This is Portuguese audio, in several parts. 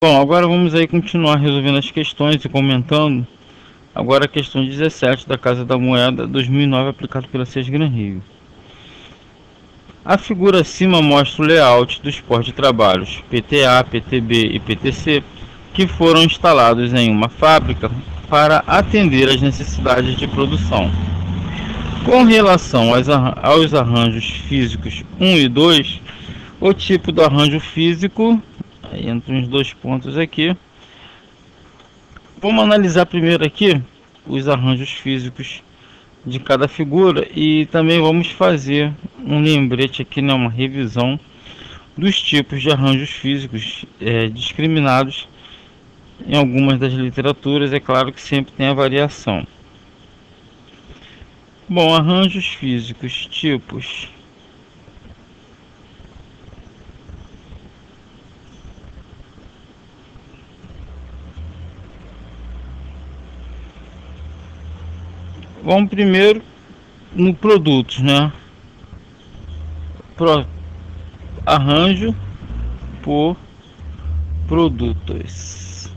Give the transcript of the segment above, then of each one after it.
Bom, agora vamos aí continuar resolvendo as questões e comentando. Agora a questão 17 da Casa da Moeda 2009 aplicado pela Sesgran Rio. A figura acima mostra o layout dos postos de trabalhos PTA, PTB e PTC que foram instalados em uma fábrica para atender às necessidades de produção. Com relação aos arranjos físicos 1 e 2, o tipo do arranjo físico, aí entre uns dois pontos aqui, vamos analisar primeiro aqui os arranjos físicos de cada figura e também vamos fazer um lembrete aqui, né, uma revisão dos tipos de arranjos físicos discriminados em algumas das literaturas. É claro que sempre tem a variação. Bom, arranjos físicos, tipos. Vamos primeiro no produtos, né? Arranjo por produtos.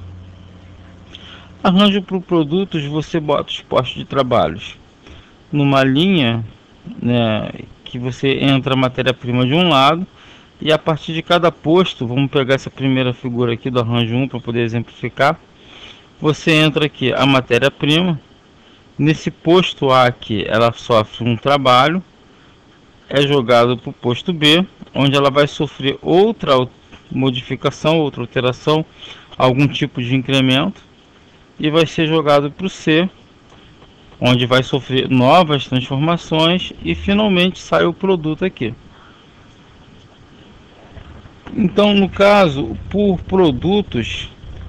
Arranjo por produtos, você bota os postos de trabalhos numa linha, né, que você entra a matéria-prima de um lado e a partir de cada posto, vamos pegar essa primeira figura aqui do arranjo 1 para poder exemplificar. Você entra aqui a matéria-prima. Nesse posto A aqui, ela sofre um trabalho, é jogado para o posto B, onde ela vai sofrer outra modificação, outra alteração, algum tipo de incremento, e vai ser jogado para o C, onde vai sofrer novas transformações e finalmente sai o produto aqui. Então, no caso, por produtos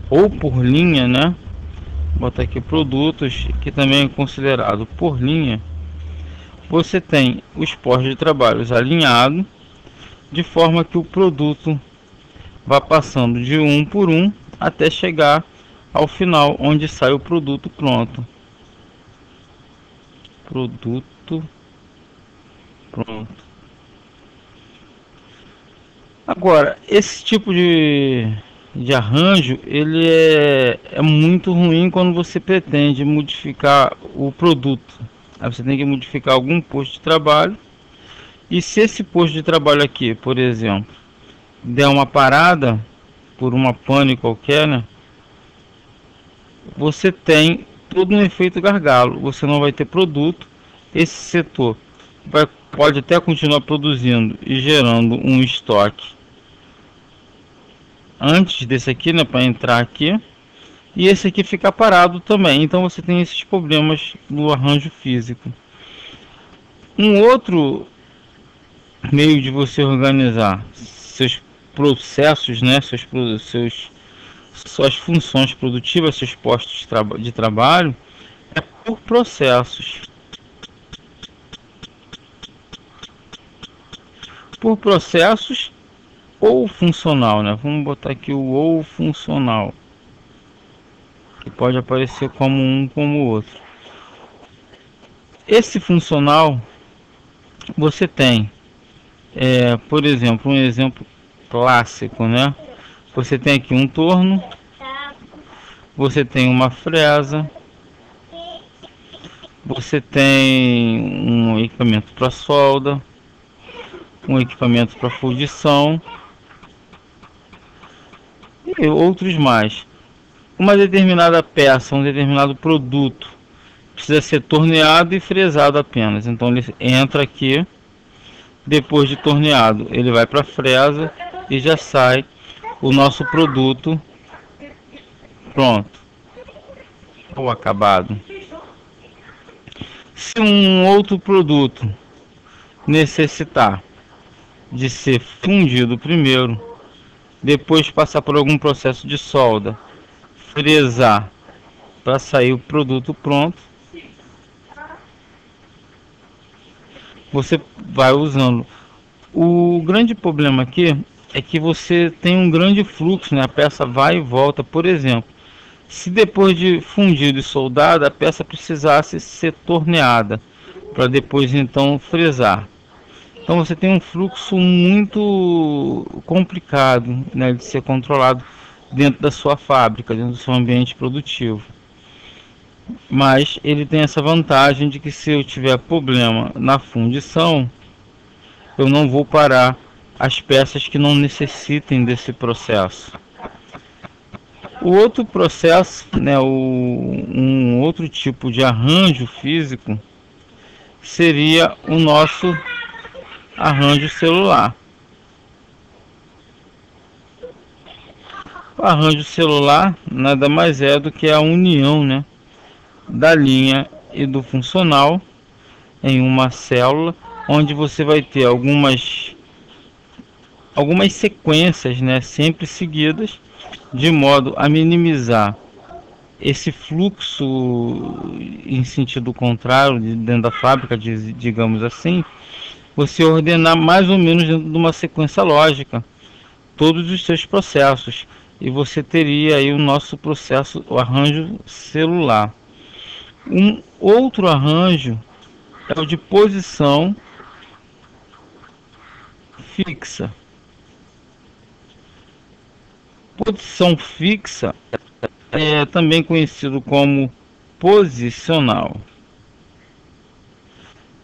ou por linha, né? Vou botar aqui produtos, que também é considerado por linha. Você tem os postos de trabalhos alinhados, de forma que o produto vai passando de um por um até chegar ao final, onde sai o produto pronto. Produto pronto. Agora, esse tipo de arranjo, ele é muito ruim quando você pretende modificar o produto. Aí você tem que modificar algum posto de trabalho, e se esse posto de trabalho aqui, por exemplo, der uma parada por uma pane qualquer, né, você tem todo um efeito gargalo. Você não vai ter produto. Esse setor pode até continuar produzindo e gerando um estoque antes desse aqui, né, para entrar aqui, e esse aqui fica parado também. Então você tem esses problemas no arranjo físico. Um outro meio de você organizar seus processos, né, suas funções produtivas, seus postos de trabalho, é por processos. Por processos ou funcional, né? Vamos botar aqui o ou funcional, que pode aparecer como um como o outro. Esse funcional, você tem, por exemplo, um exemplo clássico, né? Você tem aqui um torno, você tem uma fresa, você tem um equipamento para solda, um equipamento para fundição e outros mais. Uma determinada peça, um determinado produto precisa ser torneado e fresado apenas. Então ele entra aqui, depois de torneado ele vai para a fresa e já sai o nosso produto pronto ou acabado. Se um outro produto necessitar de ser fundido primeiro, depois passar por algum processo de solda, fresar para sair o produto pronto, você vai usando. O grande problema aqui é que você tem um grande fluxo, né? A peça vai e volta. Por exemplo, se depois de fundido e soldado a peça precisasse ser torneada para depois então fresar, então você tem um fluxo muito complicado, né, de ser controlado dentro da sua fábrica, dentro do seu ambiente produtivo. Mas ele tem essa vantagem de que se eu tiver problema na fundição, eu não vou parar as peças que não necessitem desse processo. O outro processo, né, um outro tipo de arranjo físico seria o nosso arranjo celular. O arranjo celular nada mais é do que a união, né, da linha e do funcional em uma célula, onde você vai ter algumas sequências, né, sempre seguidas, de modo a minimizar esse fluxo em sentido contrário dentro da fábrica, digamos assim. Você ordenar mais ou menos dentro de uma sequência lógica todos os seus processos, e você teria aí o nosso processo, o arranjo celular. Um outro arranjo é o de posição fixa. Posição fixa é também conhecido como posicional.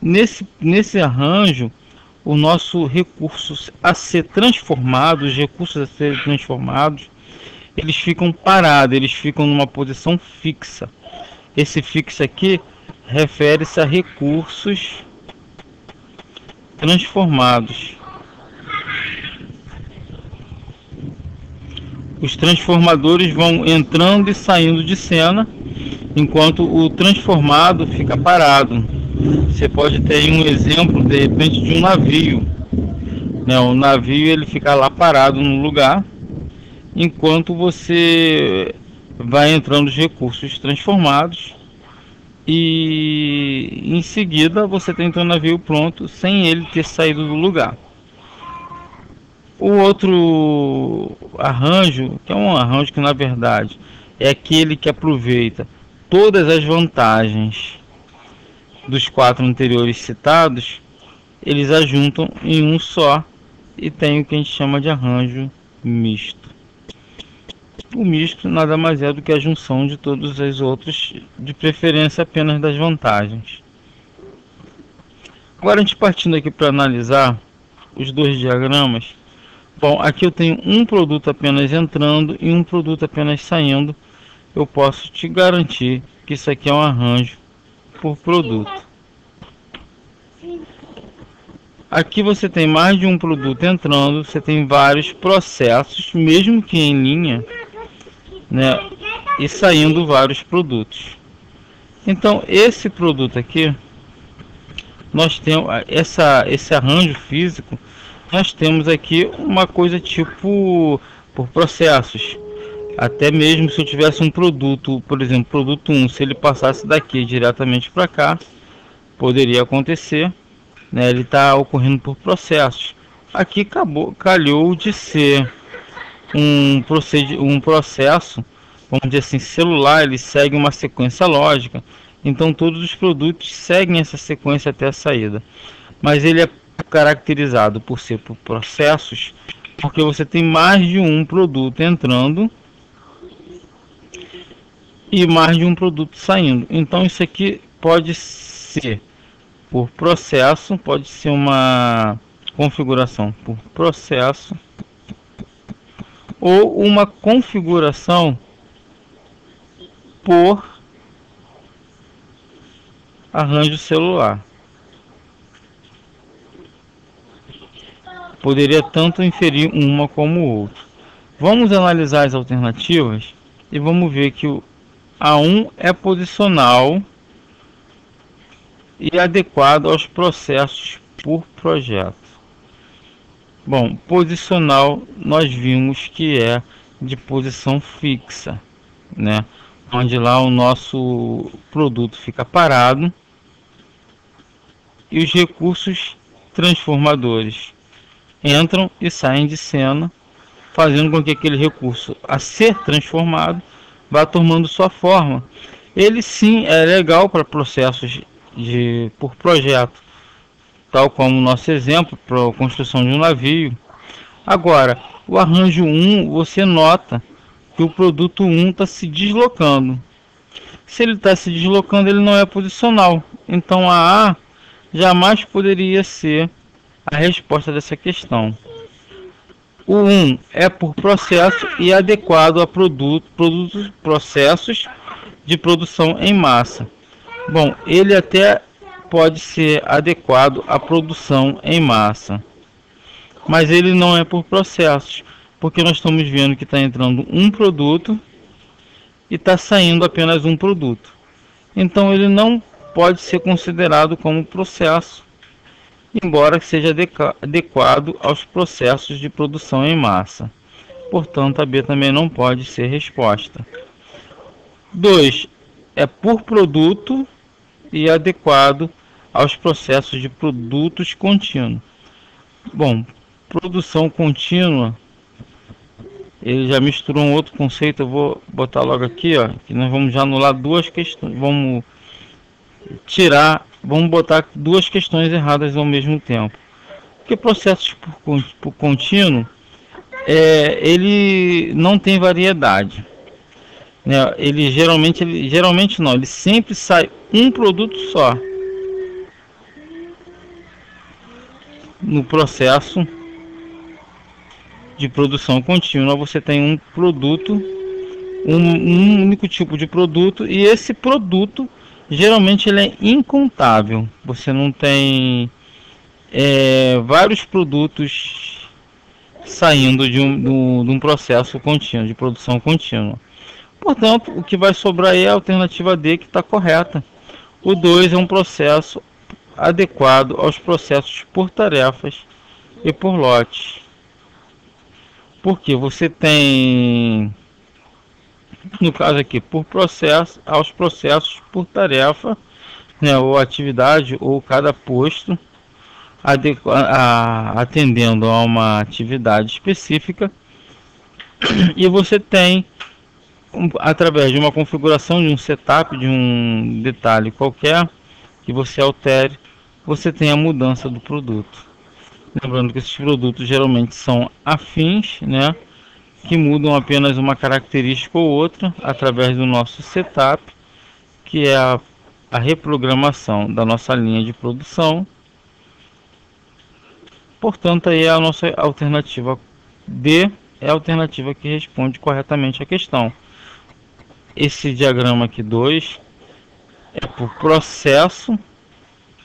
Nesse arranjo, o nosso recurso a ser transformado, os recursos a serem transformados, eles ficam parados, eles ficam numa posição fixa. Esse fixo aqui refere-se a recursos transformados. Os transformadores vão entrando e saindo de cena, enquanto o transformado fica parado. Você pode ter aí um exemplo, de repente, de um navio, né? O navio ele fica lá parado no lugar, enquanto você vai entrando os recursos transformados, e em seguida você tem o navio pronto sem ele ter saído do lugar. O outro arranjo, que é um arranjo que na verdade é aquele que aproveita todas as vantagens dos 4 anteriores citados, eles ajuntam em um só e tem o que a gente chama de arranjo misto. O misto nada mais é do que a junção de todos os outros, de preferência apenas das vantagens. Agora a gente partindo aqui para analisar os dois diagramas. Bom, aqui eu tenho um produto apenas entrando e um produto apenas saindo. Eu posso te garantir que isso aqui é um arranjo por produto. Aqui você tem mais de um produto entrando, você tem vários processos, mesmo que em linha, né, e saindo vários produtos. Então esse produto aqui, nós temos esse arranjo físico. Nós temos aqui uma coisa tipo por processos. Até mesmo se eu tivesse um produto, por exemplo, produto 1, se ele passasse daqui diretamente para cá, poderia acontecer, né? Ele está ocorrendo por processos. Aqui calhou de ser um processo, vamos dizer assim, celular. Ele segue uma sequência lógica, então todos os produtos seguem essa sequência até a saída. Mas ele é caracterizado por ser por processos, porque você tem mais de um produto entrando e mais de um produto saindo. Então isso aqui pode ser por processo, pode ser uma configuração por processo ou uma configuração por arranjo celular. Poderia tanto inferir uma como outra. Vamos analisar as alternativas e vamos ver que o A1 é posicional e adequado aos processos por projeto. Bom, posicional nós vimos que é de posição fixa, né? Onde lá o nosso produto fica parado e os recursos transformadores entram e saem de cena, fazendo com que aquele recurso a ser transformado vá tomando sua forma. Ele sim é legal para processos por projeto, tal como o nosso exemplo para a construção de um navio. Agora, o arranjo 1, você nota que o produto 1 está se deslocando. Se ele está se deslocando, ele não é posicional. Então a jamais poderia ser a resposta dessa questão. O 1 é por processo e adequado a processos de produção em massa. Bom, ele até pode ser adequado à produção em massa, mas ele não é por processos, porque nós estamos vendo que está entrando um produto e está saindo apenas um produto. Então ele não pode ser considerado como processo, embora seja adequado aos processos de produção em massa. Portanto, a B também não pode ser resposta. 2 é por produto e adequado aos processos de produtos contínuos. Bom, produção contínua, ele já misturou um outro conceito. Eu vou botar logo aqui, ó, que nós vamos já anular duas questões. Vamos botar duas questões erradas ao mesmo tempo. Porque processos por contínuo, ele não tem variedade, né? Ele geralmente não, ele sempre sai um produto só no processo de produção contínua. Você tem um produto, um único tipo de produto, e esse produto geralmente ele é incontável. Você não tem vários produtos saindo de um processo contínuo, de produção contínua. Portanto, o que vai sobrar aí é a alternativa D, que está correta. O 2 é um processo adequado aos processos por tarefas e por lotes. Porque você tem, no caso aqui, por processo, aos processos por tarefa, né, ou atividade, ou cada posto atendendo a uma atividade específica. E você tem, através de uma configuração, de um setup, de um detalhe qualquer que você altere, você tem a mudança do produto. Lembrando que esses produtos geralmente são afins, né, que mudam apenas uma característica ou outra através do nosso setup, que é a reprogramação da nossa linha de produção. Portanto, aí a nossa alternativa D é a alternativa que responde corretamente a questão. Esse diagrama aqui 2 é por processo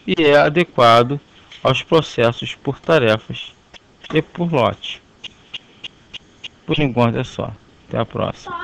e é adequado aos processos por tarefas e por lote. Por enquanto é só. Até a próxima.